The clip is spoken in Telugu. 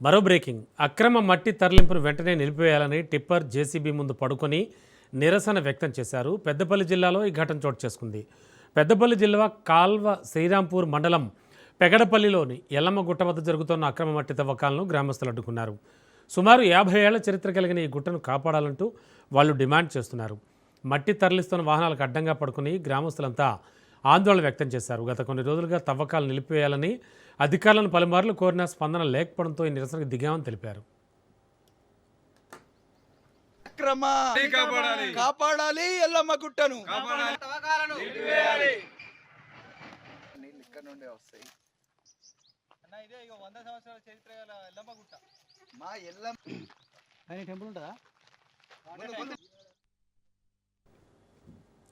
మరో బ్రేకింగ్ అక్రమ మట్టి తరలింపును వెంటనే నిలిపివేయాలని టిప్పర్ జేసీబీ ముందు పడుకొని నిరసన వ్యక్తం చేశారు. పెద్దపల్లి జిల్లాలో ఈ ఘటన చోటు చేసుకుంది. పెద్దపల్లి జిల్లా కాల్వ శ్రీరాంపూర్ మండలం పెగడపల్లిలోని ఎల్లమ్మ గుట్ట వద్ద జరుగుతున్న అక్రమ మట్టి తవ్వకాలను గ్రామస్తులు అడ్డుకున్నారు. సుమారు 50 ఏళ్ల చరిత్ర కలిగిన ఈ గుట్టను కాపాడాలంటూ వాళ్ళు డిమాండ్ చేస్తున్నారు. మట్టి తరలిస్తున్న వాహనాలకు అడ్డంగా పడుకుని గ్రామస్తులంతా ఆందోళన వ్యక్తం చేశారు. గత కొన్ని రోజులుగా తవ్వకాలు నిలిపివేయాలని అధికారులను పలుమార్లు కోరినా స్పందన లేకపోవడంతో ఈ నిరసనకు దిగామని తెలిపారు. కాపాడాలి ఎల్లమ్మ గుట్టను. మా ఎల్లమ్మ టెంపుల్ ఉంటుందా?